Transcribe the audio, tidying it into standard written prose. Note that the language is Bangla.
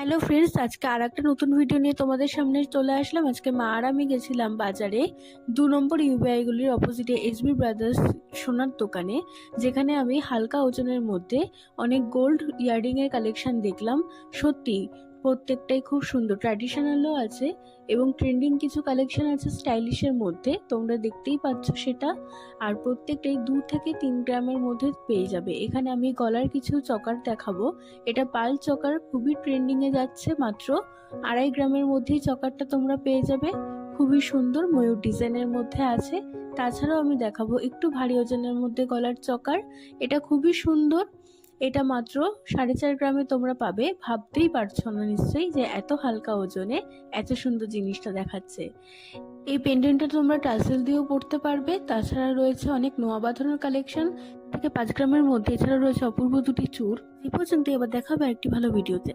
হ্যালো ফ্রেন্ডস, আজকে আর একটা নতুন ভিডিও নিয়ে তোমাদের সামনে চলে আসলাম। আজকে মা আর আমি গেছিলাম বাজারে 2 নম্বর ইউবিআই গুলির অপোজিটে এসবি ব্রাদার্স সোনার দোকানে, যেখানে আমি হালকা ওজনের মধ্যে অনেক গোল্ড ইয়াররিং এর কালেকশন দেখলাম। সত্যি প্রত্যেকটাই খুব সুন্দর, ট্র্যাডিশনালও আছে এবং ট্রেন্ডিং কিছু কালেকশন আছে স্টাইলিশের মধ্যে, তোমরা দেখতেই পাচ্ছ সেটা। আর প্রত্যেকটাই 2 থেকে 3 গ্রামের মধ্যে পেয়ে যাবে। এখানে আমি গলার কিছু চকার দেখাবো। এটা পাল চকার, খুবই ট্রেন্ডিং এ যাচ্ছে। মাত্র 2.5 গ্রামের মধ্যেই চকারটা তোমরা পেয়ে যাবে। খুবই সুন্দর ময়ূর ডিজাইনের মধ্যে আছে। তাছাড়াও আমি দেখাবো একটু ভারী ওজনের মধ্যে গলার চকার। এটা খুবই সুন্দর। এটা মাত্র 4.5 গ্রামে তোমরা পাবে। ভাবতেই পারছো না নিশ্চয়ই যে এত হালকা ওজনে এত সুন্দর জিনিসটা দেখাচ্ছে। এই পেন্ডেন্টটা তোমরা টাসেল দিয়েও পড়তে পারবে। তাছাড়া রয়েছে অনেক নোয়া বাঁধানোর কালেকশন থেকে 5 গ্রামের মধ্যে। এছাড়া রয়েছে অপূর্ব দুটি চূড়। এই পর্যন্ত, এবার দেখাবে একটি ভালো ভিডিওতে।